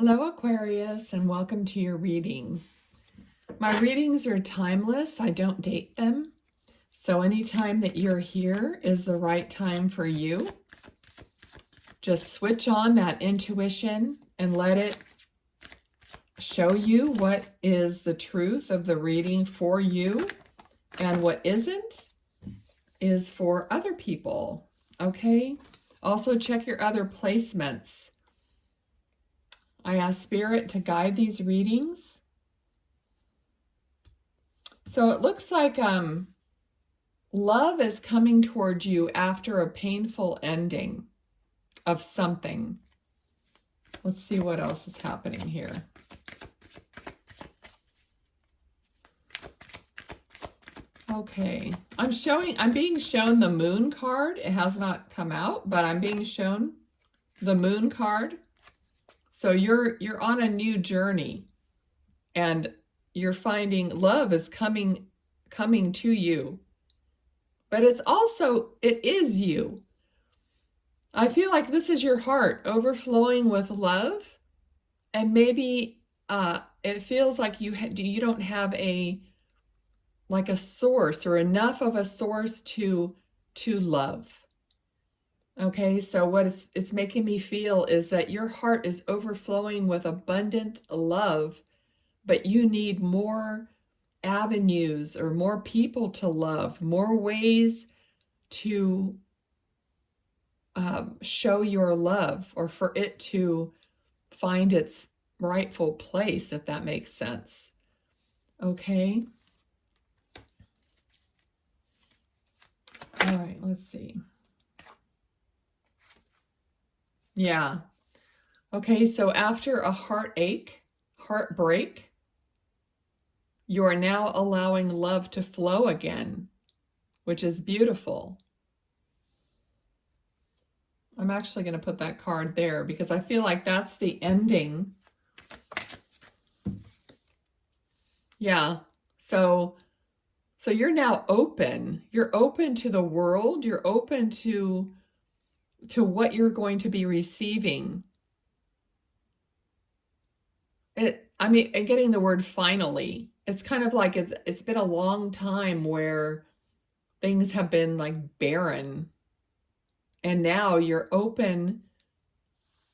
Hello, Aquarius, and welcome to your reading. My readings are timeless. I don't date them. So anytime that you're here is the right time for you. Just switch on that intuition and let it show you what is the truth of the reading for you, and what isn't is for other people. Okay? Also check your other placements. I ask Spirit to guide these readings. So it looks like love is coming towards you after a painful ending of something. Let's see what else is happening here. Okay, I'm being shown the Moon card. It has not come out, but I'm being shown the Moon card. So you're on a new journey, and you're finding love is coming to you. But it is you. I feel like this is your heart overflowing with love, and maybe it feels like you don't have a source, or enough of a source to love. Okay, so what it's making me feel is that your heart is overflowing with abundant love, but you need more avenues or more people to love, more ways to show your love, or for it to find its rightful place, if that makes sense. Okay. All right, let's see. Yeah. Okay, so after a heartbreak, you are now allowing love to flow again, which is beautiful. I'm actually going to put that card there because I feel like that's the ending. Yeah. So you're now open. You're open to the world. You're open to what you're going to be receiving. I'm getting the word finally. It's kind of like it's been a long time where things have been like barren. And now you're open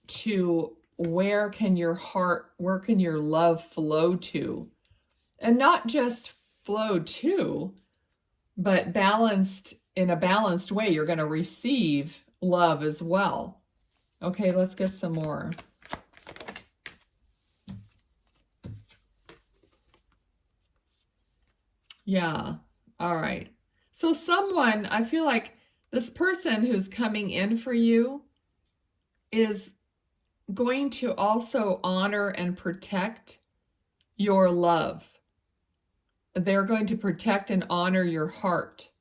to where can your love flow to? And not just flow to, but in a balanced way. You're going to receive love as well. Okay, let's get some more. Yeah, all right. So I feel like this person who's coming in for you is going to also honor and protect your love. They're going to protect and honor your heart.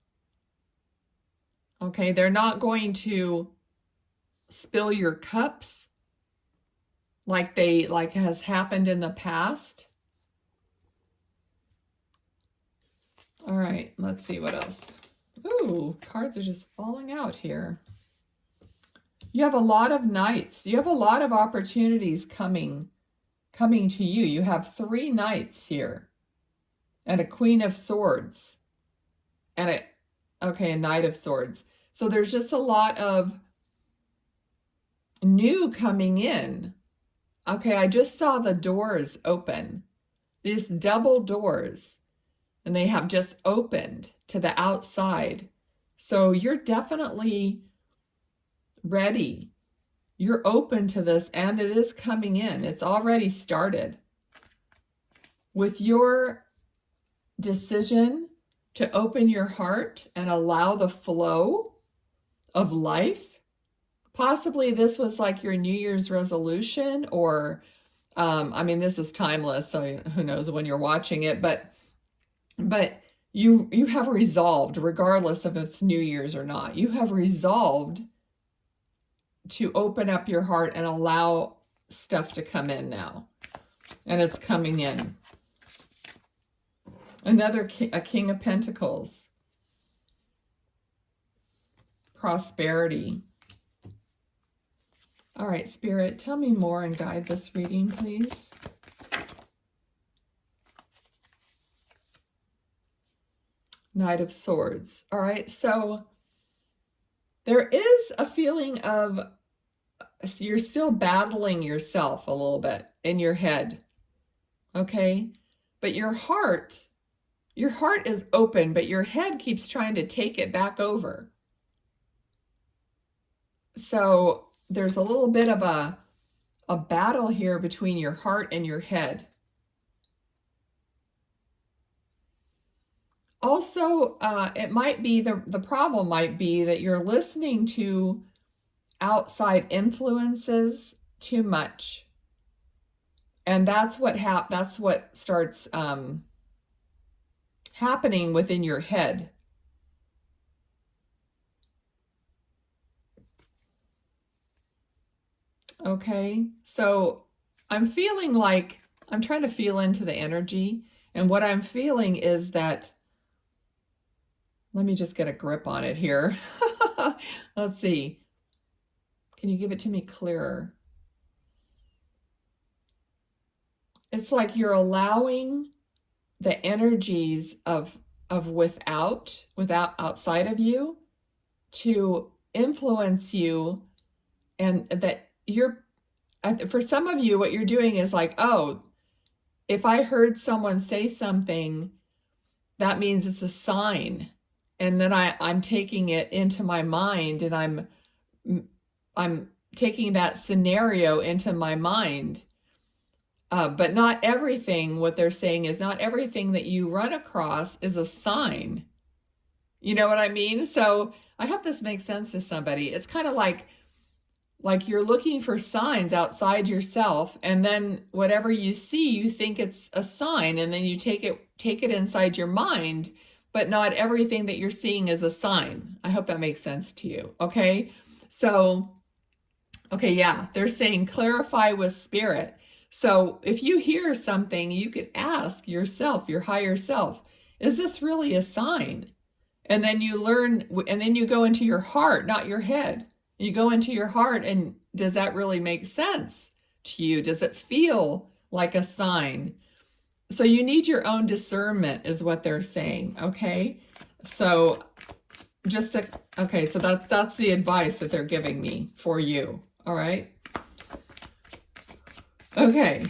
Okay, they're not going to spill your cups like has happened in the past. All right, let's see what else. Ooh, cards are just falling out here. You have a lot of knights. You have a lot of opportunities coming to you. You have 3 knights here, and a Queen of Swords, and a Knight of Swords. So there's just a lot of new coming in. Okay, I just saw the doors open. These double doors, and they have just opened to the outside. So you're definitely ready. You're open to this, and it is coming in. It's already started. With your decision to open your heart and allow the flow of life, possibly this was like your New Year's resolution, or this is timeless, so who knows when you're watching it, but you have resolved, regardless if it's New Year's or not, you have resolved to open up your heart and allow stuff to come in now. And it's coming in. A King of Pentacles. Prosperity. All right, Spirit, tell me more and guide this reading, please. Knight of Swords. All right, so there is a feeling of you're still battling yourself a little bit in your head, okay? But your heart is open, but your head keeps trying to take it back over. So there's a little bit of a battle here between your heart and your head. Also, it might be, the problem might be that you're listening to outside influences too much. And that's what starts happening within your head. Okay, so I'm feeling like, I'm trying to feel into the energy, and what I'm feeling is that, let me just get a grip on it here. Let's see. Can you give it to me clearer? It's like you're allowing the energies of outside of you to influence you, and that for some of you, what you're doing is like, oh, if I heard someone say something, that means it's a sign. And then I'm taking it into my mind, and I'm taking that scenario into my mind. But not everything, what they're saying is not everything that you run across is a sign. You know what I mean? So I hope this makes sense to somebody. It's kind of like you're looking for signs outside yourself, and then whatever you see, you think it's a sign, and then you take it inside your mind, but not everything that you're seeing is a sign. I hope that makes sense to you. Okay. So, okay. Yeah. They're saying clarify with Spirit. So if you hear something, you could ask yourself, your higher self, is this really a sign? And then you learn, and then you go into your heart, not your head. You go into your heart, and does that really make sense to you? Does it feel like a sign? So you need your own discernment is what they're saying, okay? So okay, so that's the advice that they're giving me for you, all right? Okay,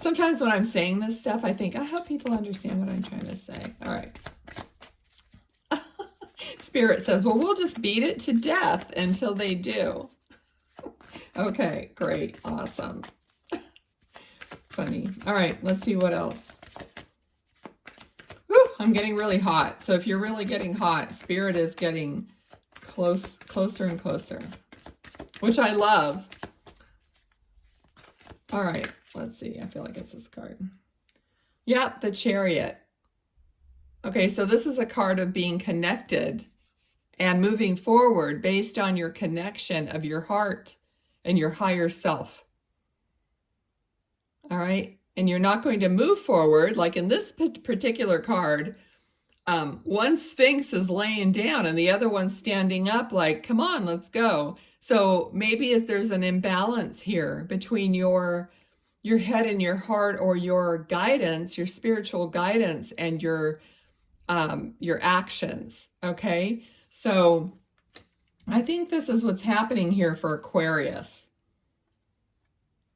sometimes when I'm saying this stuff, I think, I hope people understand what I'm trying to say. All right. Spirit says, well, we'll just beat it to death until they do. Okay, great, awesome. Funny. All right, let's see what else. Whew, I'm getting really hot. So if you're really getting hot, Spirit is getting closer and closer, which I love. All right, let's see. I feel like it's this card. Yep, the Chariot. Okay, so this is a card of being connected and moving forward based on your connection of your heart and your higher self. All right, and you're not going to move forward like in this particular card. One Sphinx is laying down and the other one's standing up like, come on, let's go. So maybe if there's an imbalance here between your head and your heart, or your guidance, your spiritual guidance, and your actions, okay? So I think this is what's happening here for Aquarius.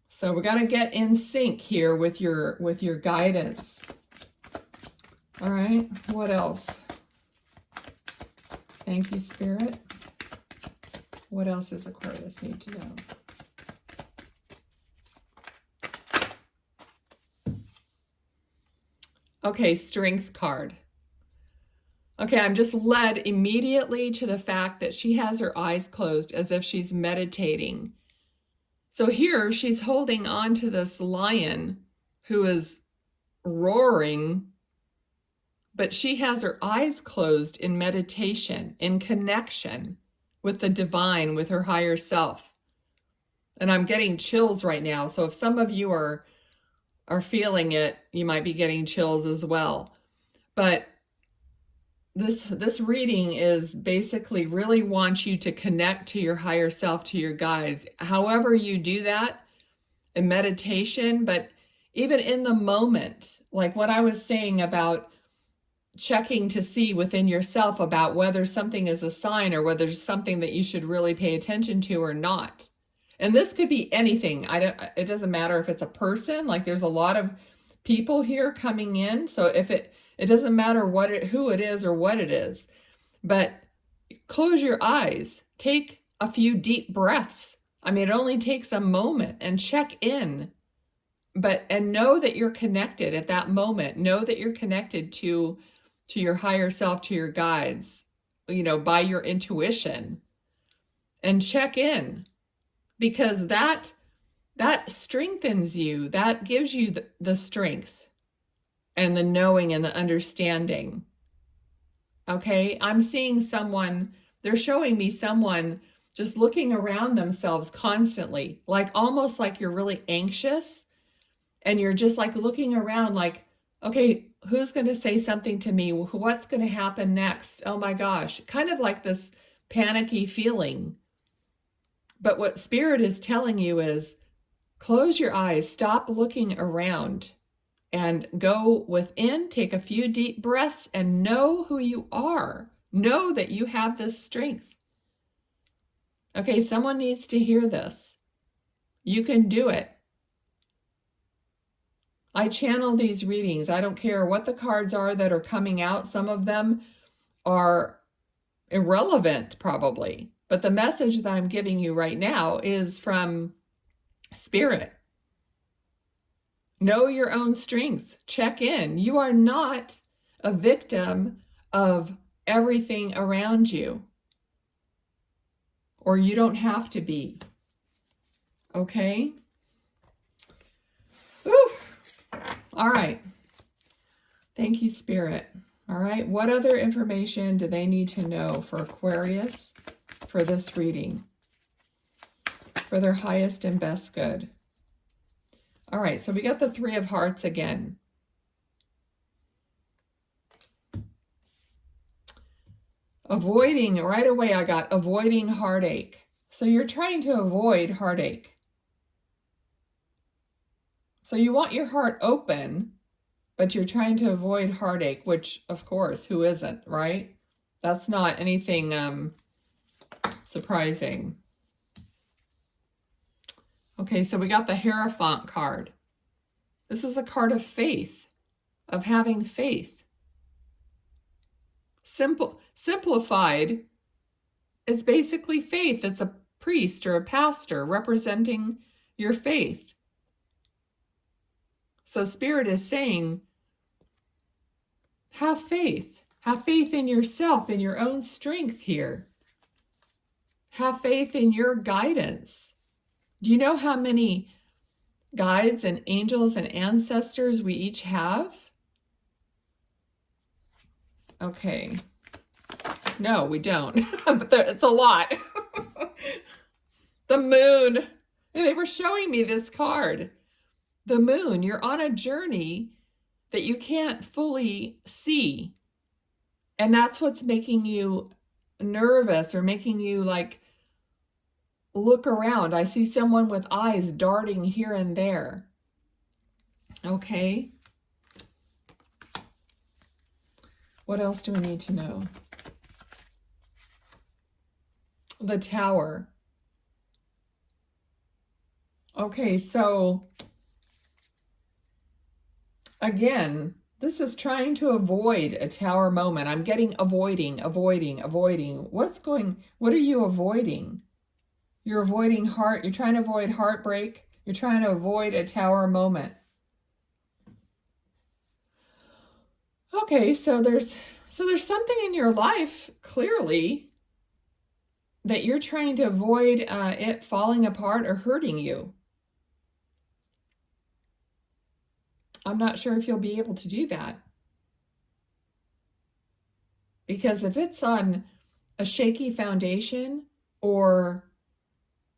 So we got to get in sync here with your guidance. All right, what else? Thank you, Spirit. What else does Aquarius need to know? Okay, Strength card. Okay, I'm just led immediately to the fact that she has her eyes closed as if she's meditating. So here she's holding on to this lion who is roaring, but she has her eyes closed in meditation, in connection with the divine, with her higher self. And I'm getting chills right now. So if some of you are feeling it, you might be getting chills as well. But this reading is basically really wants you to connect to your higher self, to your guides. However you do that in meditation, but even in the moment, like what I was saying about checking to see within yourself about whether something is a sign or whether it's something that you should really pay attention to or not. And this could be anything. It doesn't matter if it's a person, like there's a lot of people here coming in. So if it doesn't matter who it is or what it is, but close your eyes, take a few deep breaths. I mean, it only takes a moment, and check in, and know that you're connected at that moment. Know that you're connected to your higher self, to your guides, by your intuition, and check in, because that strengthens you. That gives you the strength and the knowing and the understanding. Okay, I'm seeing someone, they're showing me someone just looking around themselves constantly, like almost like you're really anxious and you're just like looking around like, okay, who's going to say something to me? What's going to happen next? Oh my gosh, kind of like this panicky feeling. But what Spirit is telling you is close your eyes, stop looking around, and go within, take a few deep breaths, and know who you are. Know that you have this strength. Okay, someone needs to hear this. You can do it. I channel these readings. I don't care what the cards are that are coming out. Some of them are irrelevant, probably. But the message that I'm giving you right now is from Spirit. Know your own strength. Check in. You are not a victim of everything around you. Or you don't have to be. Okay? Whew. All right. Thank you, Spirit. All right. What other information do they need to know for Aquarius for this reading? For their highest and best good. All right. So we got the Three of Hearts again. Avoiding, right away I got avoiding heartache. So you're trying to avoid heartache. So you want your heart open, but you're trying to avoid heartache, which, of course, who isn't, right? That's not anything surprising. Okay, so we got the Hierophant card. This is a card of faith, of having faith. Simplified, it's basically faith. It's a priest or a pastor representing your faith. So Spirit is saying, have faith. Have faith in yourself, in your own strength here. Have faith in your guidance. Do you know how many guides and angels and ancestors we each have? Okay. No, we don't. But it's a lot. The moon. And they were showing me this card. The moon. You're on a journey that you can't fully see. And that's what's making you nervous or making you like look around. I see someone with eyes darting here and there. Okay. What else do we need to know? The Tower. Okay, so again, this is trying to avoid a Tower moment. I'm getting avoiding. What are you avoiding? You're avoiding you're trying to avoid heartbreak. You're trying to avoid a Tower moment. Okay, so there's something in your life, clearly, that you're trying to avoid it falling apart or hurting you. I'm not sure if you'll be able to do that. Because if it's on a shaky foundation or,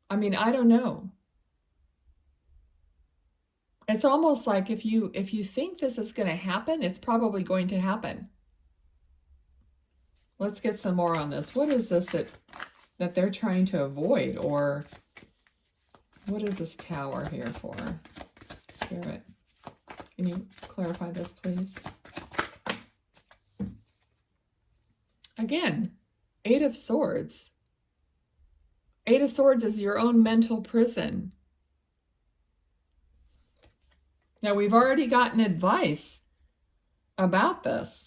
I mean, I don't know. It's almost like if you think this is going to happen, it's probably going to happen. Let's get some more on this. What is this that they're trying to avoid? Or what is this Tower here for? Spirit, can you clarify this, please? Again, Eight of Swords. Eight of Swords is your own mental prison. Now, we've already gotten advice about this.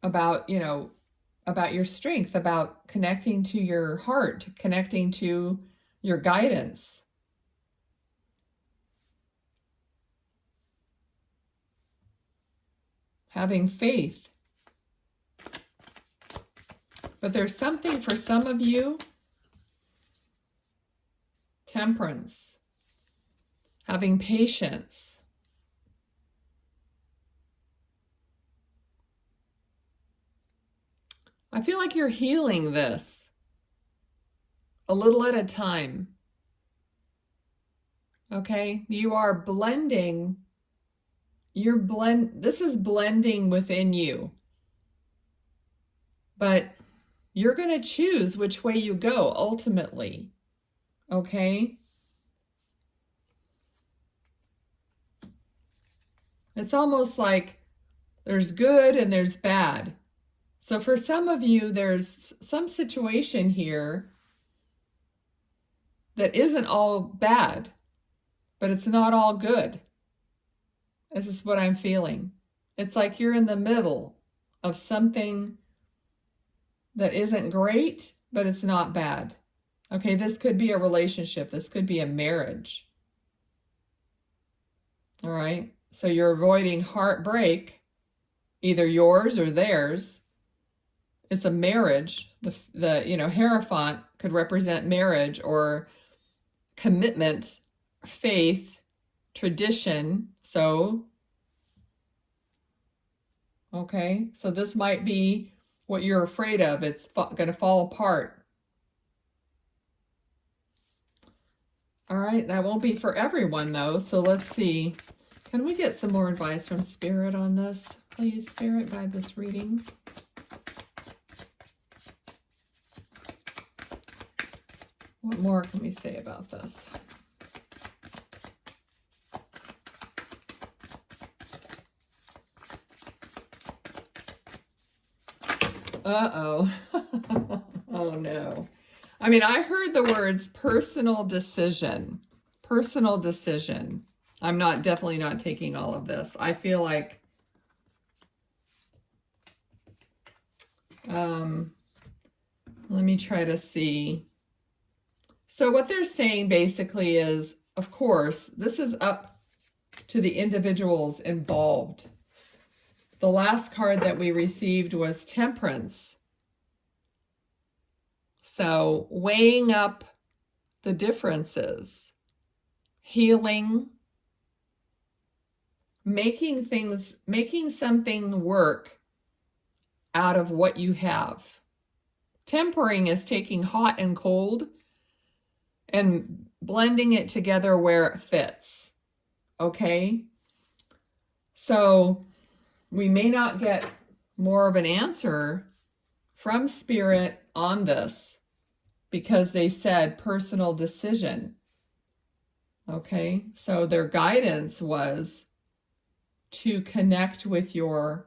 About, you know, about your strength, about connecting to your heart, connecting to your guidance. Having faith. But there's something for some of you, Temperance, having patience. I feel like you're healing this a little at a time. Okay? You are blending. This is blending within you. But you're going to choose which way you go ultimately. Okay? It's almost like there's good and there's bad. So for some of you, there's some situation here that isn't all bad, but it's not all good. This is what I'm feeling. It's like you're in the middle of something that isn't great, but it's not bad. Okay, this could be a relationship. This could be a marriage. All right, so you're avoiding heartbreak, either yours or theirs. It's a marriage. The Hierophant could represent marriage or commitment, faith, tradition. So, okay, so this might be what you're afraid of. It's going to fall apart. All right, that won't be for everyone though. So let's see. Can we get some more advice from Spirit on this? Please, Spirit, guide this reading. What more can we say about this? Uh-oh. Oh, no. I mean, I heard the words personal decision. Personal decision. I'm definitely not taking all of this. I feel like let me try to see. So what they're saying basically is, of course, this is up to the individuals involved. The last card that we received was Temperance. So weighing up the differences, healing, making something work out of what you have. Tempering is taking hot and cold and blending it together where it fits. Okay? So we may not get more of an answer from Spirit on this because they said personal decision. Okay? So their guidance was to connect with your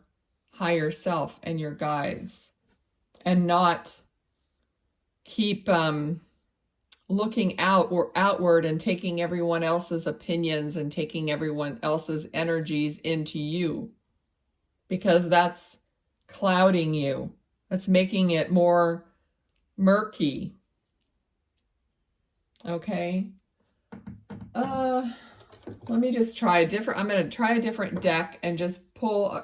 higher self and your guides and not keep looking outward and taking everyone else's opinions and taking everyone else's energies into you, because that's clouding you. That's making it more murky. Okay. Let me just try I'm going to try a different deck and just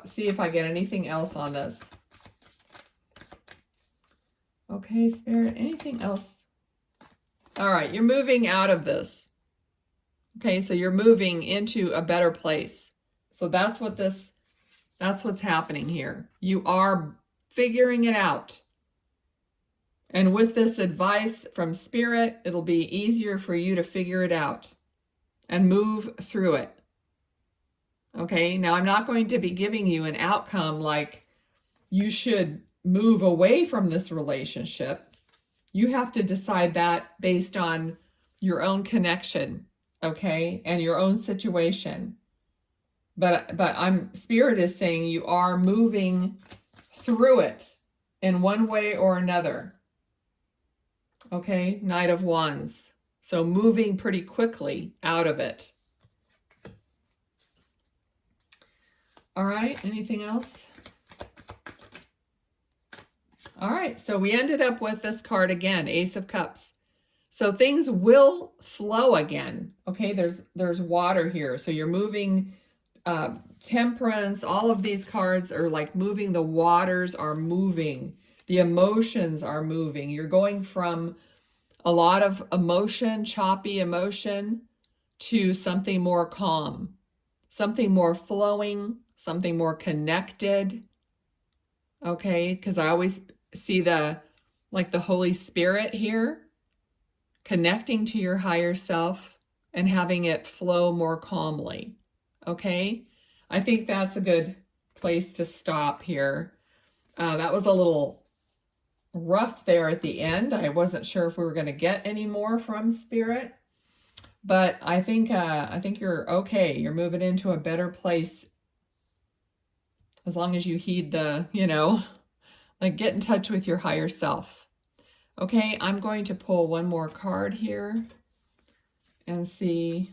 see if I get anything else on this. Okay, Spirit, anything else? All right, you're moving out of this. Okay, so you're moving into a better place. So that's what's happening here. You are figuring it out. And with this advice from Spirit, it'll be easier for you to figure it out and move through it. Okay, now I'm not going to be giving you an outcome like you should move away from this relationship. You have to decide that based on your own connection, okay, and your own situation. But Spirit is saying you are moving through it in one way or another. Okay, Knight of Wands. So moving pretty quickly out of it. All right, anything else? All right, so we ended up with this card again, Ace of Cups. So things will flow again. Okay, there's water here. So you're moving, Temperance, all of these cards are like moving. The waters are moving. The emotions are moving. You're going from a lot of emotion, choppy emotion, to something more calm, something more flowing, something more connected. Okay, because I always see the Holy Spirit here, connecting to your higher self and having it flow more calmly. Okay, I think that's a good place to stop here. That was a little rough there at the end. I wasn't sure if we were going to get any more from Spirit, but I think you're okay. You're moving into a better place as long as you heed the, like get in touch with your higher self. Okay, I'm going to pull one more card here and see.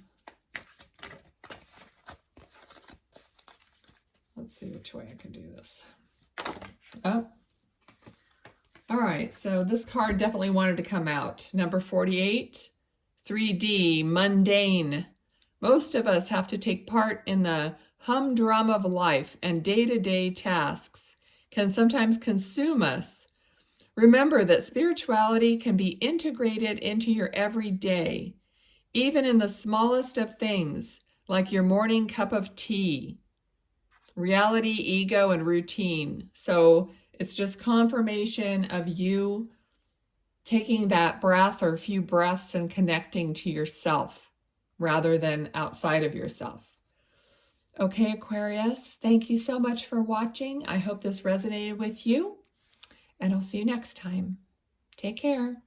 Let's see which way I can do this. Oh. All right, so this card definitely wanted to come out. Number 48, 3D, mundane. Most of us have to take part in the humdrum of life, and day-to-day tasks can sometimes consume us. Remember that spirituality can be integrated into your everyday, even in the smallest of things, like your morning cup of tea. Reality, ego, and routine. So it's just confirmation of you taking that breath or a few breaths and connecting to yourself rather than outside of yourself. Okay, Aquarius, thank you so much for watching. I hope this resonated with you, and I'll see you next time. Take care.